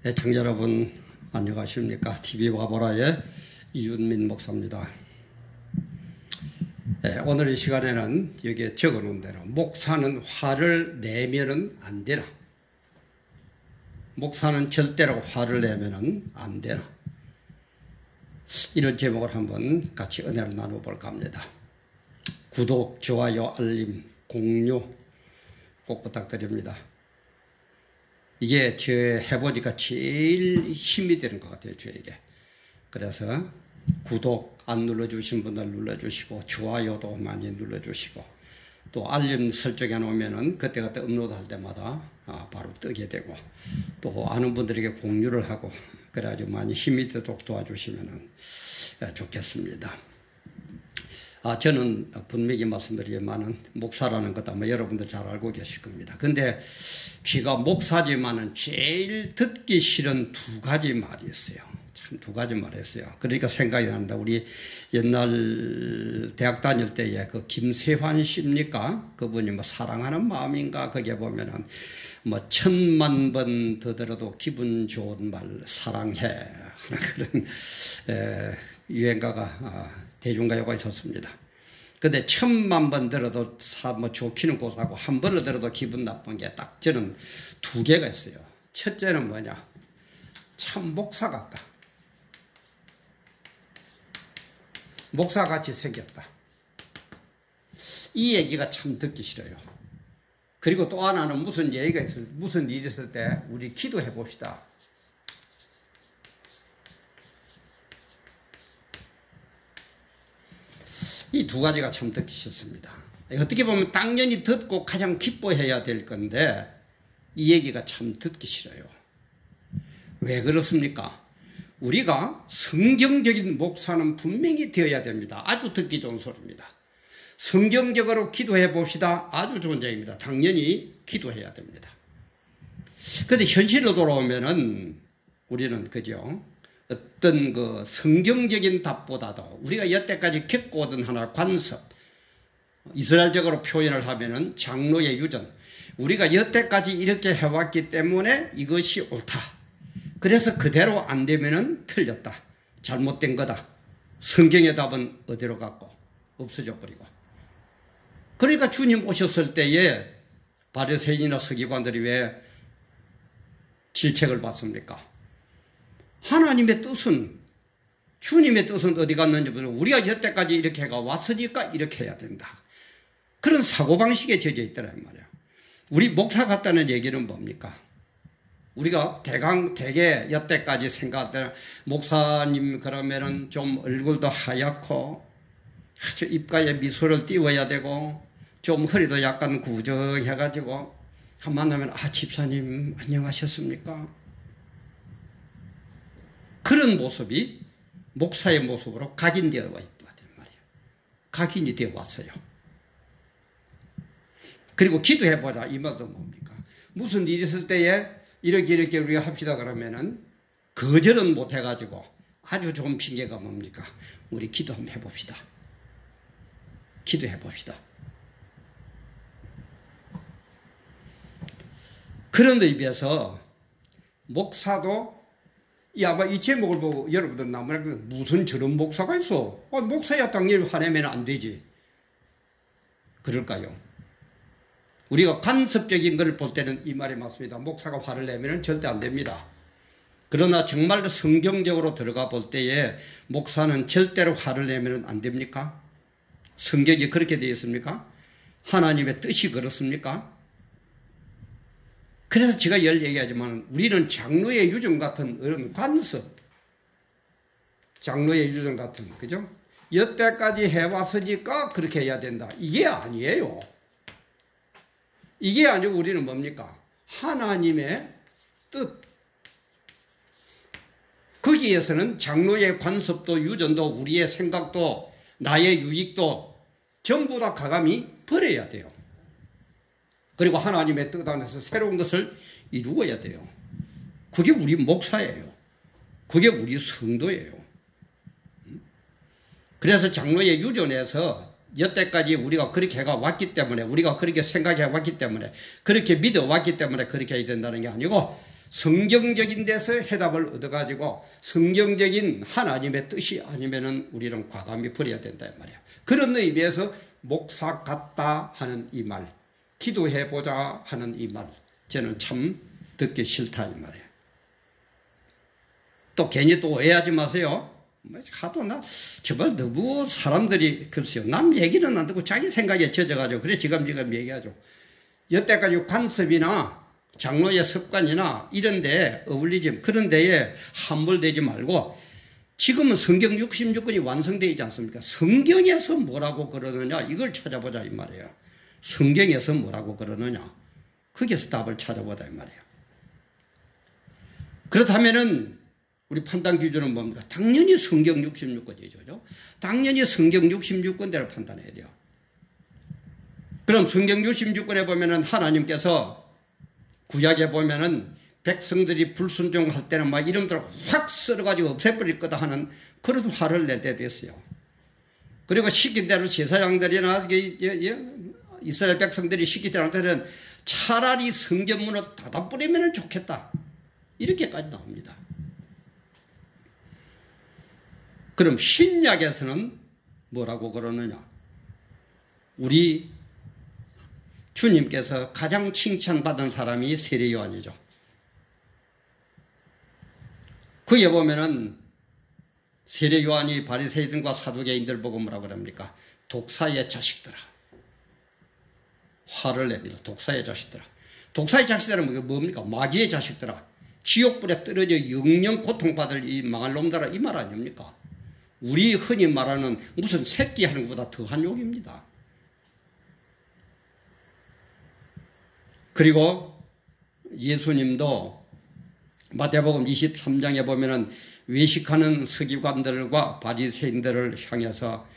애청자 여러분 안녕하십니까? TV 와보라의 이윤민 목사입니다. 오늘 이 시간에는 여기에 적어놓은 대로 목사는 화를 내면은 안 되나? 목사는 절대로 화를 내면은 안 되나? 이런 제목을 한번 같이 은혜를 나눠볼까 합니다. 구독, 좋아요, 알림, 공유 꼭 부탁드립니다. 이게 저 해보니까 제일 힘이 되는 것 같아요, 저에게. 그래서 구독 안 눌러주신 분들 눌러주시고, 좋아요도 많이 눌러주시고, 또 알림 설정해 놓으면은 그때그때 업로드할 때마다 바로 뜨게 되고, 또 아는 분들에게 공유를 하고, 그래가지고 많이 힘이 되도록 도와주시면 좋겠습니다. 저는 분명히 말씀드리지만은 목사라는 것 아마 여러분들 잘 알고 계실 겁니다. 근데 제가 목사지만은 제일 듣기 싫은 두 가지 말이 있어요. 참 두 가지 말이 있어요. 그러니까 생각이 납니다. 우리 옛날 대학 다닐 때에 그 김세환 씨입니까? 그분이 뭐 사랑하는 마음인가? 거기에 보면은 뭐 1000만 번 더 들어도 기분 좋은 말 사랑해 하는 그런 유행가가 대중가요가 있었습니다. 근데 1000만 번 들어도 뭐 좋기는 고사하고 한 번을 들어도 기분 나쁜 게 딱 저는 두 개가 있어요. 첫째는 뭐냐? 참 목사 같다. 목사같이 생겼다. 이 얘기가 참 듣기 싫어요. 그리고 또 하나는 무슨 일이 있을 때 우리 기도해 봅시다. 이 두 가지가 참 듣기 싫습니다. 어떻게 보면 당연히 듣고 가장 기뻐해야 될 건데 이 얘기가 참 듣기 싫어요. 왜 그렇습니까? 우리가 성경적인 목사는 분명히 되어야 됩니다. 아주 듣기 좋은 소리입니다. 성경적으로 기도해 봅시다. 아주 좋은 얘기입니다. 당연히 기도해야 됩니다. 그런데 현실로 돌아오면은 우리는 그죠? 어떤 그 성경적인 답보다도 우리가 여태까지 겪어오던 하나 관습, 이스라엘적으로 표현을 하면은 장로의 유전, 우리가 여태까지 이렇게 해왔기 때문에 이것이 옳다. 그래서 그대로 안 되면은 틀렸다. 잘못된 거다. 성경의 답은 어디로 갔고 없어져 버리고. 그러니까 주님 오셨을 때에 바리새인이나 서기관들이 왜 질책을 받습니까? 하나님의 뜻은, 주님의 뜻은 어디 갔는지 모르고 우리가 여태까지 이렇게 해가 왔으니까 이렇게 해야 된다. 그런 사고방식에 젖어 있더란 말이야. 우리 목사 같다는 얘기는 뭡니까? 우리가 대개 여태까지 생각할 때는 목사님 그러면은 좀 얼굴도 하얗고 아주 입가에 미소를 띄워야 되고 좀 허리도 약간 구정해가지고 한 만나면 집사님 안녕하셨습니까? 그런 모습이 목사의 모습으로 각인되어 있단 말이에요. 각인이 되어 왔어요. 그리고 기도해보자 이 말도 뭡니까? 무슨 일이 있을 때에 이렇게 우리가 합시다 그러면은 거절은 못해가지고 아주 좋은 핑계가 뭡니까? 우리 기도 한번 해봅시다. 기도해봅시다. 그런 데 비해서 목사도 아마 이 제목을 보고 여러분들 나무라 무슨 저런 목사가 있어? 목사야 당연히 화내면 안 되지. 그럴까요? 우리가 간섭적인 걸 볼 때는 이 말이 맞습니다. 목사가 화를 내면 절대 안 됩니다. 그러나 정말 성경적으로 들어가 볼 때에 목사는 절대로 화를 내면 안 됩니까? 성경이 그렇게 되어 있습니까? 하나님의 뜻이 그렇습니까? 그래서 제가 얘기하지만 우리는 장로의 유전 같은 이런 관습, 장로의 유전 같은, 그죠? 여태까지 해왔으니까 그렇게 해야 된다. 이게 아니에요. 이게 아니고 우리는 뭡니까? 하나님의 뜻. 거기에서는 장로의 관습도 유전도 우리의 생각도 나의 유익도 전부 다 가감히 버려야 돼요. 그리고 하나님의 뜻 안에서 새로운 것을 이루어야 돼요. 그게 우리 목사예요. 그게 우리 성도예요. 그래서 장로의 유전에서 여태까지 우리가 그렇게 해가 왔기 때문에, 우리가 그렇게 생각해 왔기 때문에, 그렇게 믿어 왔기 때문에 그렇게 해야 된다는 게 아니고 성경적인 데서 해답을 얻어가지고 성경적인 하나님의 뜻이 아니면은 우리는 과감히 버려야 된다 이 말이에요. 그런 의미에서 목사 같다 하는 이 말, 기도해보자 하는 이 말, 저는 참 듣기 싫다 이 말이에요. 또 괜히 또 오해하지 마세요. 하도 제발 너무 사람들이 글쎄요, 남 얘기는 안 듣고 자기 생각에 젖어가지고 그래 지금 얘기하죠. 여태까지 관습이나 장로의 습관이나 이런 데 어울리지, 그런 데에 함몰되지 말고 지금은 성경 66권이 완성되어 있지 않습니까? 성경에서 뭐라고 그러느냐 이걸 찾아보자 이 말이에요. 성경에서 뭐라고 그러느냐 거기서 답을 찾아보자 이 말이에요. 그렇다면은 우리 판단 기준은 뭡니까? 당연히 성경 66권이죠. 당연히 성경 66권대로 판단해야 돼요. 그럼 성경 66권에 보면은 하나님께서 구약에 보면은 백성들이 불순종할 때는 막 이름들을 확 썰어가지고 없애버릴 거다 하는 그런 화를 낼 때도 있어요. 그리고 시킨 대로 제사장들이나 이스라엘 백성들이 시킨 대로 할 때는 차라리 성경문을 닫아버리면 좋겠다. 이렇게까지 나옵니다. 그럼 신약에서는 뭐라고 그러느냐? 우리 주님께서 가장 칭찬받은 사람이 세례 요한이죠. 그에 보면은 세례 요한이 바리새인들과 사두개인들 보고 뭐라고 그럽니까? 독사의 자식들아. 화를 냅니다. 독사의 자식들아. 독사의 자식들은 뭡니까? 마귀의 자식들아. 지옥불에 떨어져 영영 고통받을 이 망할 놈들아, 이 말 아닙니까? 우리 흔히 말하는 무슨 새끼 하는 것보다 더한 욕입니다. 그리고 예수님도 마태복음 23장에 보면은 외식하는 서기관들과 바리새인들을 향해서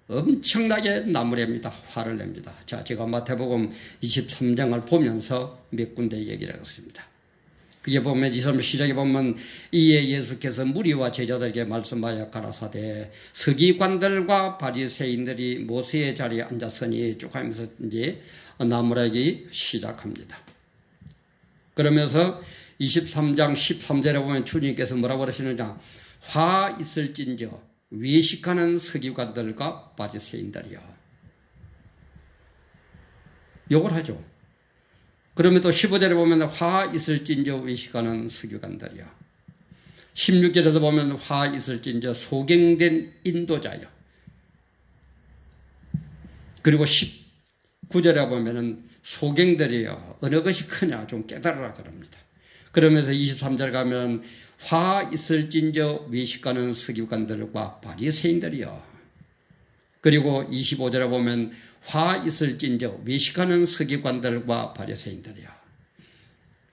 엄청나게 나무랍니다. 화를 냅니다. 자, 제가 마태복음 23장을 보면서 몇 군데 얘기를 하겠습니다. 그게 보면 23장 시작에 보면 이에 예수께서 무리와 제자들에게 말씀하여 가라사대 서기관들과 바리새인들이 모세의 자리에 앉았으니 쭉 하면서 이제 나무라기 시작합니다. 그러면서 23장 13절에 보면 주님께서 뭐라고 그러시느냐? 화 있을진저 외식하는 서기관들과 바리새인들이여. 욕을 하죠. 그러면 또 15절에 보면 화 있을진저 외식하는 서기관들이여. 16절에도 보면 화 있을진저 소경된 인도자여. 그리고 19절에 보면은 소경들이여 어느 것이 크냐 좀 깨달으라 그럽니다. 그러면서 23절 가면 화 있을진저 외식하는 서기관들과 바리새인들이여. 그리고 25절에 보면 화 있을진저 외식하는 서기관들과 바리새인들이여.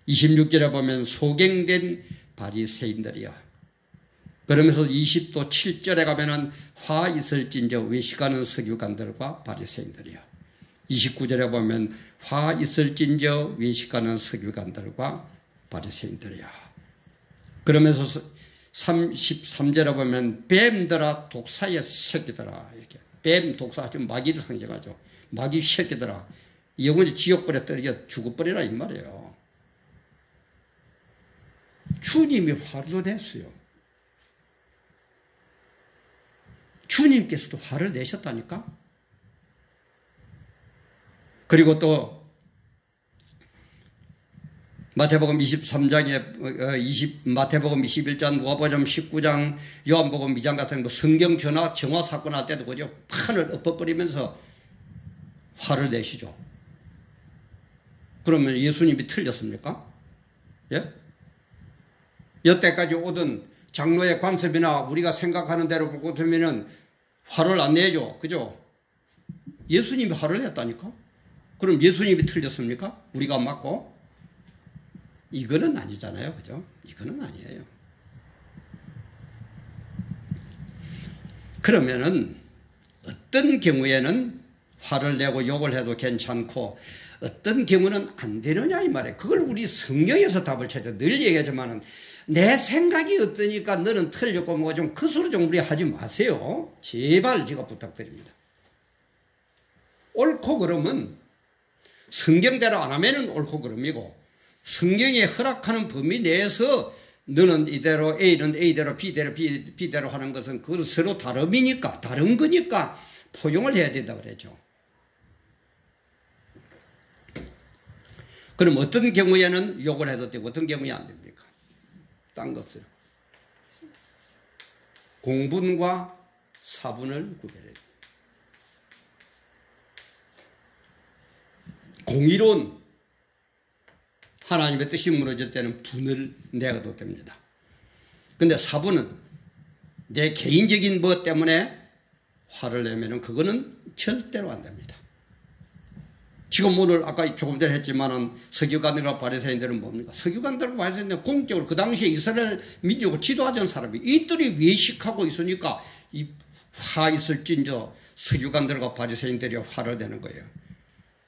26절에 보면 소경된 바리새인들이여. 그러면서 20도 7절에 가면은 화 있을진저 외식하는 서기관들과 바리새인들이여. 29절에 보면 화 있을진저 외식하는 서기관들과 바리새인들이여. 그러면서 33절에 보면 뱀들아 독사의 새끼들아, 이렇게 뱀 독사 지금 마귀를 상징하죠. 마귀 새끼들아 영원히 지옥불에 떨어져 죽어버리라 이 말이에요. 주님이 화를 냈어요. 주님께서도 화를 내셨다니까. 그리고 또 마태복음 23장에 마태복음 21장, 누가복음 19장, 요한복음 2장 같은 성경 정화 사건 할 때도 그죠. 판을 엎어버리면서 화를 내시죠. 그러면 예수님이 틀렸습니까? 예? 여태까지 오던 장로의 관습이나 우리가 생각하는 대로 보고 들면은 화를 안 내죠. 그죠? 예수님이 화를 냈다니까? 그럼 예수님이 틀렸습니까? 우리가 맞고? 이거는 아니잖아요. 그죠? 이거는 아니에요. 그러면은 어떤 경우에는 화를 내고 욕을 해도 괜찮고 어떤 경우는 안 되느냐 이 말이에요. 그걸 우리 성경에서 답을 찾아 늘 얘기하지만은 내 생각이 어떠니까 너는 틀렸고 뭐 좀 그 소리 좀 우리 하지 마세요. 제발 제가 부탁드립니다. 옳고 그름은 성경대로 안 하면은 옳고 그름이고 성경이 허락하는 범위 내에서 너는 이대로 A는 A대로 B대로 B대로 하는 것은 그건 서로 다름이니까 다른 거니까 포용을 해야 된다 그러죠. 그럼 어떤 경우에는 욕을 해도 되고 어떤 경우에 안 됩니까? 딴 거 없어요. 공분과 사분을 구별해야 돼요. 공의로운 하나님의 뜻이 무너질 때는 분을 내어도 됩니다. 그런데 사분은 내 개인적인 것 때문에 화를 내면 그거는 절대로 안 됩니다. 지금 오늘 아까 조금 전에 했지만은 서기관들과 바리새인들은 뭡니까? 서기관들과 바리새인들은 공적으로 그 당시에 이스라엘 민족을 지도하던 사람이 이들이 외식하고 있으니까 이 화 있을진저 서기관들과 바리새인들이 화를 내는 거예요.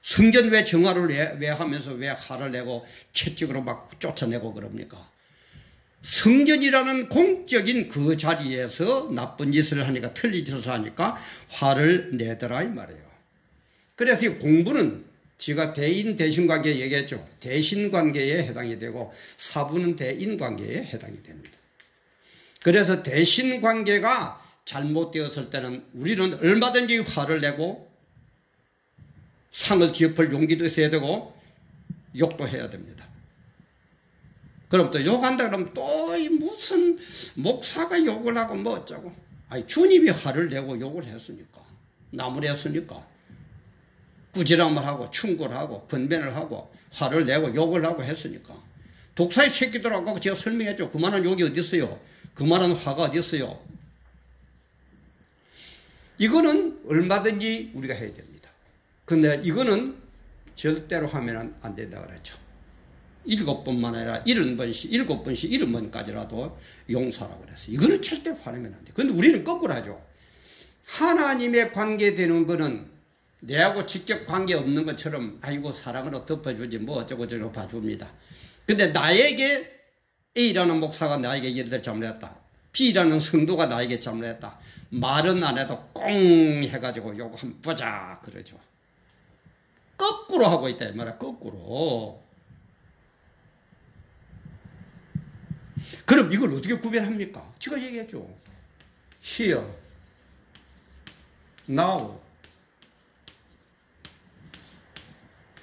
성전 왜 정화를 왜 하면서 왜 화를 내고 채찍으로 막 쫓아내고 그럽니까? 성전이라는 공적인 그 자리에서 나쁜 짓을 하니까 틀린 짓을 하니까 화를 내더라 이 말이에요. 그래서 이 공부는 제가 대인 대신관계 얘기했죠. 대신관계에 해당이 되고 사부는 대인관계에 해당이 됩니다. 그래서 대신관계가 잘못되었을 때는 우리는 얼마든지 화를 내고 상을 뒤엎을 용기도 있어야 되고 욕도 해야 됩니다. 그럼 또 욕한다 그러면 또 무슨 목사가 욕을 하고 뭐 어쩌고. 아니 주님이 화를 내고 욕을 했으니까 나무랬으니까 꾸지람을 하고 충고를 하고 권변을 하고 화를 내고 욕을 하고 했으니까 독사의 새끼들하고 제가 설명했죠. 그만한 욕이 어디 있어요? 그만한 화가 어디 있어요? 이거는 얼마든지 우리가 해야 됩니다. 근데 이거는 절대로 하면 안 된다 그랬죠. 7번만 아니라 70번씩 7번씩 70번까지라도 용서하라고 그랬어요. 이거는 절대 화내면 안 돼요. 근데 우리는 거꾸로 하죠. 하나님의 관계되는 거는 내하고 직접 관계없는 것처럼 아이고 사랑으로 덮어주지 뭐 어쩌고저쩌고 봐줍니다. 근데 나에게 A라는 목사가 나에게 예를 들어 잘못했다. B라는 성도가 나에게 잘못했다. 말은 안 해도 꽁 해가지고 요거 한번 보자 그러죠. 거꾸로 하고 있다 이 말이야. 거꾸로. 그럼 이걸 어떻게 구별합니까? 제가 얘기했죠. Here, now.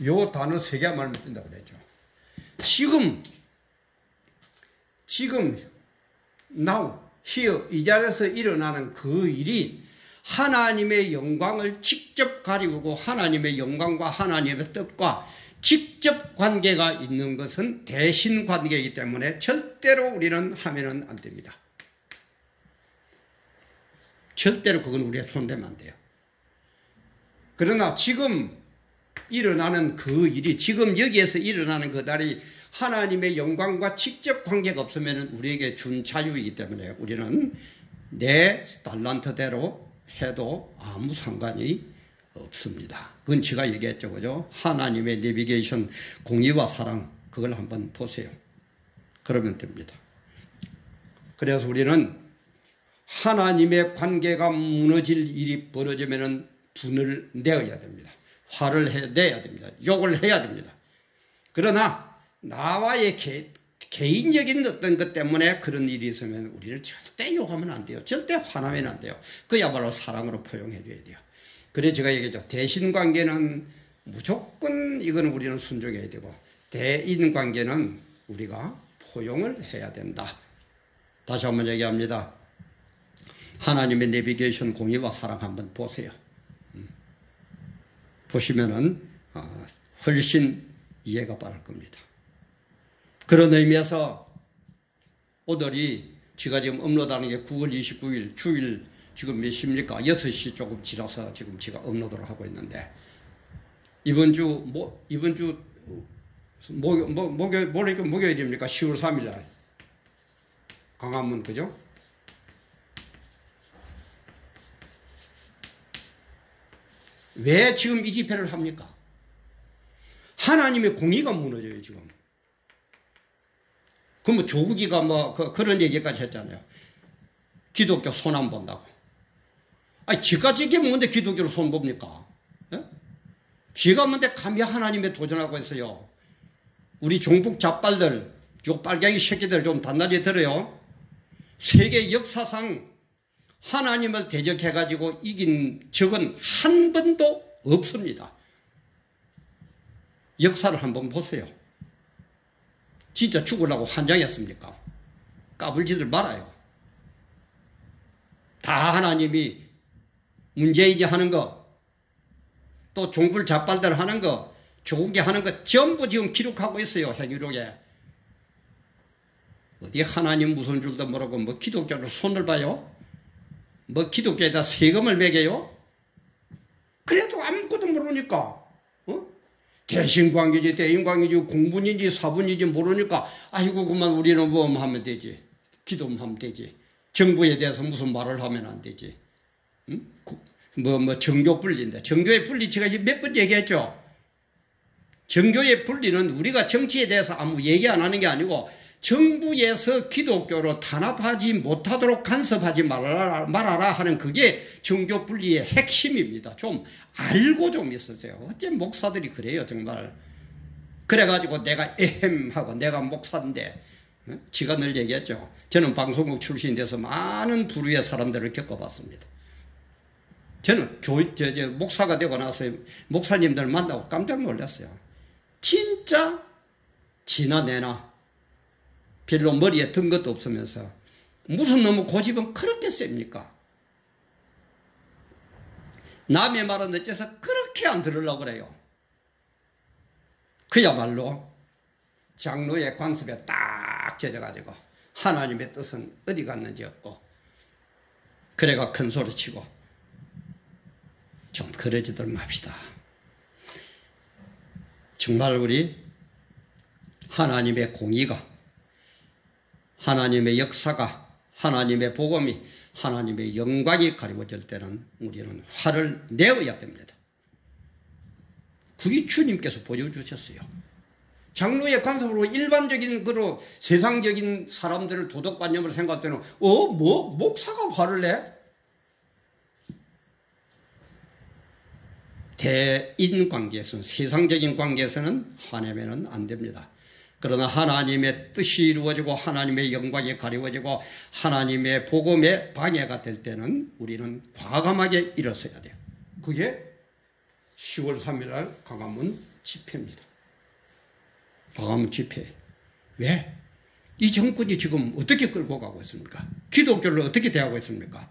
요 단어 3개 말면 된다고 그랬죠. 지금, now, here, 이 자리에서 일어나는 그 일이 하나님의 영광을 직접 가리우고 하나님의 영광과 하나님의 뜻과 직접 관계가 있는 것은 대신 관계이기 때문에 절대로 우리는 하면은 안 됩니다. 절대로 그건 우리가 손대면 안 돼요. 그러나 지금 일어나는 그 일이 지금 여기에서 일어나는 그 날이 하나님의 영광과 직접 관계가 없으면 우리에게 준 자유이기 때문에 우리는 내 달란트대로 해도 아무 상관이 없습니다. 그건 제가 얘기했죠. 그죠? 하나님의 내비게이션 공의와 사랑 그걸 한번 보세요. 그러면 됩니다. 그래서 우리는 하나님의 관계가 무너질 일이 벌어지면 분을 내어야 됩니다. 화를 내야 됩니다. 욕을 해야 됩니다. 그러나 나와의 개인적인 어떤 것 때문에 그런 일이 있으면 우리는 절대 욕하면 안 돼요. 절대 화나면 안 돼요. 그야말로 사랑으로 포용해 줘야 돼요. 그래서 제가 얘기했죠. 대신관계는 무조건 이거는 우리는 순종해야 되고 대인관계는 우리가 포용을 해야 된다. 다시 한번 얘기합니다. 하나님의 내비게이션 공의와 사랑 한번 보세요. 보시면은 훨씬 이해가 빠를 겁니다. 그런 의미에서 오늘이 제가 지금 업로드하는 게 9월 29일 주일 지금 몇 시입니까? 6시 조금 지나서 지금 제가 업로드를 하고 있는데 이번 주 목요일입니까? 10월 3일 날 광화문 그죠? 왜 지금 이 집회를 합니까? 하나님의 공의가 무너져요 지금. 그럼 조국이가 그런 얘기까지 했잖아요. 기독교 손 안 본다고. 아니 지가 지게 뭔데 기독교로 손 봅니까? 예? 지가 뭔데 감히 하나님에 도전하고 있어요. 우리 종북 잡발들, 요 빨갱이 새끼들 좀 단단히 들어요. 세계 역사상 하나님을 대적해가지고 이긴 적은 한 번도 없습니다. 역사를 한번 보세요. 진짜 죽으려고 환장했습니까? 까불지들 말아요. 다 하나님이 문재인이 하는 거, 또 종불 잡발들 하는 거, 조국이 하는 거 전부 지금 기록하고 있어요. 행위록에. 어디 하나님 무슨 줄도 모르고 뭐 기독교를 손을 봐요? 뭐 기독교에다 세금을 매겨요? 그래도 아무것도 모르니까 대신관계지 대인관계지 공분인지 사분인지 모르니까 아이고 그만 우리는 뭐 하면 되지. 기도만 하면 되지. 정부에 대해서 무슨 말을 하면 안 되지. 뭐 정교 분리인데 정교의 분리 제가 몇 번 얘기했죠. 정교의 분리는 우리가 정치에 대해서 아무 얘기 안 하는 게 아니고 정부에서 기독교를 탄압하지 못하도록 간섭하지 말아라 하는 그게 정교 분리의 핵심입니다. 좀 알고 좀 있으세요. 어째 목사들이 그래요 정말. 그래가지고 내가 에헴하고 내가 목사인데 지가 늘 얘기했죠. 저는 방송국 출신돼서 많은 부류의 사람들을 겪어봤습니다. 저는 목사가 되고 나서 목사님들 만나고 깜짝 놀랐어요. 진짜 지나내나 별로 머리에 든 것도 없으면서 무슨 너무 고집은 그렇게 셉니까? 남의 말은 어째서 그렇게 안 들으려고 그래요. 그야말로 장로의 관습에 딱 젖어가지고 하나님의 뜻은 어디 갔는지 없고 그래가 큰 소리치고 좀 그러지들 맙시다. 정말 우리 하나님의 공의가 하나님의 역사가 하나님의 복음이 하나님의 영광이 가리워질 때는 우리는 화를 내어야 됩니다. 그게 주님께서 보여주셨어요. 장로의 관습으로 일반적인 그로 세상적인 사람들을 도덕관념을 생각할 때는 목사가 화를 내? 대인 관계에서는 세상적인 관계에서는 화내면 안 됩니다. 그러나 하나님의 뜻이 이루어지고 하나님의 영광이 가리워지고 하나님의 복음에 방해가 될 때는 우리는 과감하게 일어서야 돼요. 그게 10월 3일 날 광화문 집회입니다. 광화문 집회. 왜? 이 정권이 지금 어떻게 끌고 가고 있습니까? 기독교를 어떻게 대하고 있습니까?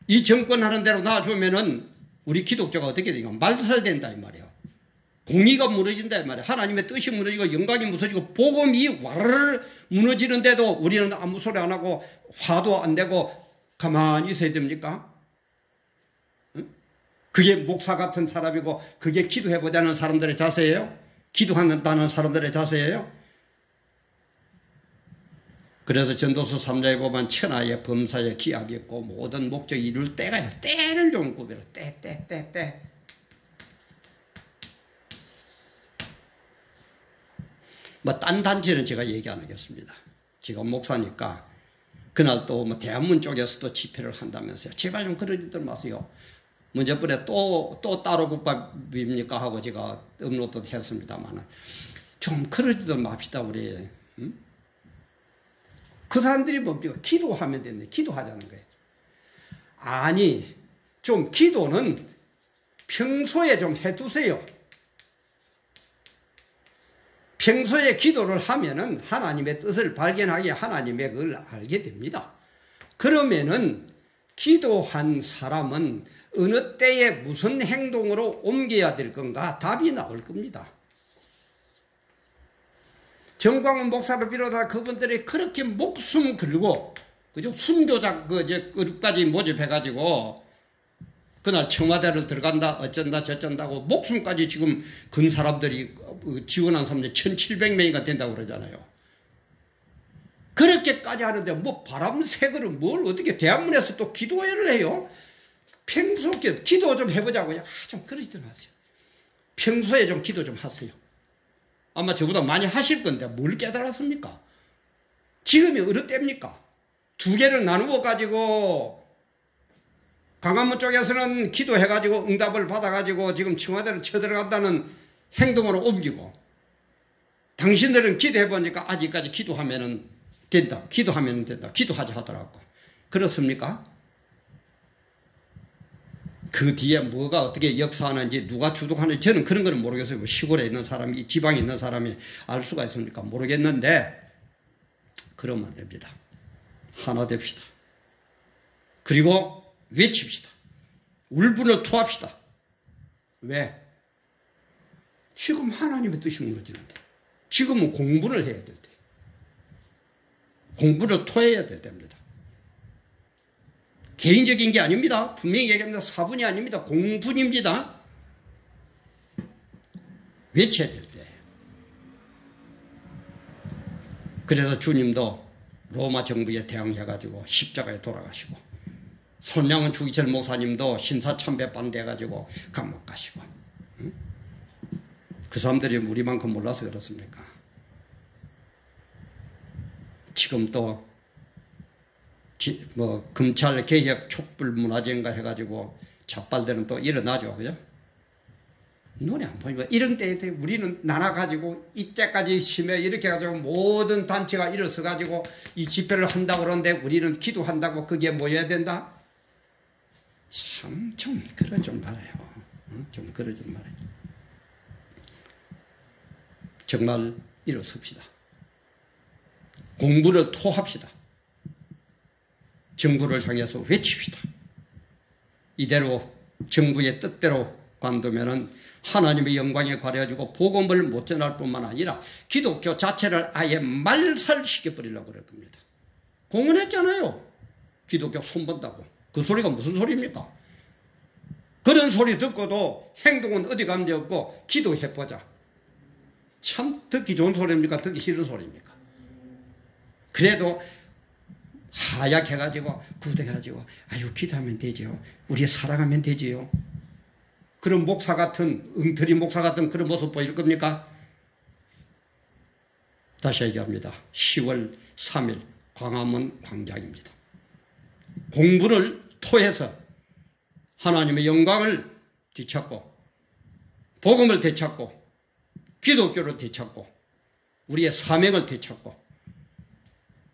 이 정권 하는 대로 놔주면은 우리 기독교가 어떻게 되냐? 말살된다 이 말이야. 공의가 무너진다 이 말이야. 하나님의 뜻이 무너지고 영광이 무너지고 복음이 와르르 무너지는데도 우리는 아무 소리 안 하고 화도 안 내고 가만히 있어야 됩니까? 응? 그게 목사 같은 사람이고 그게 기도해보자는 사람들의 자세예요? 기도한다는 사람들의 자세예요? 그래서 전도서 3장에 보면 천하의 범사에 기약이 있고 모든 목적이 이룰 때가 있어. 때를 좀 구별해. 때. 뭐 딴 단체는 제가 얘기 안 하겠습니다. 제가 목사니까 그날 또 뭐 대한문 쪽에서도 집회를 한다면서요. 제발 좀 그러지들 마세요. 문제번에 또 따로 국밥입니까 하고 제가 업로드도 했습니다만 좀 그러지들 맙시다 우리. 응? 그 사람들이 뭡니까? 기도하면 됐네. 기도하자는 거예요. 아니 좀 기도는 평소에 좀 해두세요. 평소에 기도를 하면은 하나님의 뜻을 발견하게 하나님의 그걸 알게 됩니다. 그러면은 기도한 사람은 어느 때에 무슨 행동으로 옮겨야 될 건가 답이 나올 겁니다. 정광훈 목사를 비롯한 그분들이 그렇게 목숨 걸고 그죠? 순교자 그까지 모집해가지고 그날 청와대를 들어간다 어쩐다 저쩐다고 목숨까지 지금 건 사람들이 지원한 사람들이 1700명이가 된다고 그러잖아요. 그렇게까지 하는데 뭐 바람새거를 뭘 어떻게 대한문에서 또 기도회를 해요? 평소에 기도 좀 해보자고요. 좀 그러지들 마세요. 평소에 좀 기도 좀 하세요. 아마 저보다 많이 하실 건데 뭘 깨달았습니까? 지금이 어느 때입니까? 두 개를 나누어 가지고 광화문 쪽에서는 기도해가지고 응답을 받아가지고 지금 청와대를 쳐들어간다는 행동으로 옮기고 당신들은 기도해 보니까 아직까지 기도하면은 된다. 기도하면 된다. 기도하자 하더라고. 그렇습니까? 그 뒤에 뭐가 어떻게 역사하는지 누가 주도하는지 저는 그런 거는 모르겠어요. 뭐 시골에 있는 사람이 지방에 있는 사람이 알 수가 있습니까? 모르겠는데 그러면 안 됩니다. 하나 됩시다. 그리고 외칩시다. 울분을 토합시다. 왜? 지금 하나님의 뜻이 무너지는데 지금은 공부를 해야 될 때 공부를 토해야 될 때입니다. 개인적인 게 아닙니다. 분명히 얘기합니다. 사분이 아닙니다. 공분입니다. 외쳐야 될 때예요. 그래서 주님도 로마 정부에 대항해가지고 십자가에 돌아가시고 손양은 주기철 목사님도 신사참배반대해가지고 감옥 가시고 응? 그 사람들이 우리만큼 몰라서 그렇습니까? 지금 또 뭐 검찰 개혁 촛불 문화제인가 해가지고 잡발들은 또 일어나죠, 그죠? 눈에 안 보이고 이런 때에 우리는 나눠가지고 이때까지 심해 이렇게 해가지고 모든 단체가 일어서가지고 이 집회를 한다고 그러는데 우리는 기도한다고 그게 모여야 된다? 참 좀 그러지 말아요. 좀 그러지 말아요. 정말 일어섭시다. 공부를 토합시다. 정부를 향해서 외칩시다. 이대로 정부의 뜻대로 관두면은 하나님의 영광에 가려지고 복음을 못 전할 뿐만 아니라 기독교 자체를 아예 말살시켜 버리려고 그럴 겁니다. 공언했잖아요. 기독교 손본다고. 그 소리가 무슨 소리입니까? 그런 소리 듣고도 행동은 어디 감지 없고 기도해보자. 참 듣기 좋은 소리입니까? 듣기 싫은 소리입니까? 그래도 하얗게가지고 굳어가지고 아유 기도하면 되지요. 우리 사랑하면 되지요. 그런 목사 같은 엉터리 목사 같은 그런 모습 보일 겁니까? 다시 얘기합니다. 10월 3일 광화문 광장입니다. 공부를 토해서 하나님의 영광을 되찾고 복음을 되찾고 기독교를 되찾고 우리의 사명을 되찾고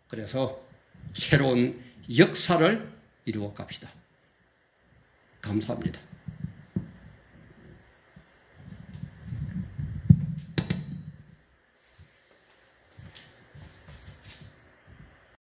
그래서 새로운 역사를 이루어 갑시다. 감사합니다.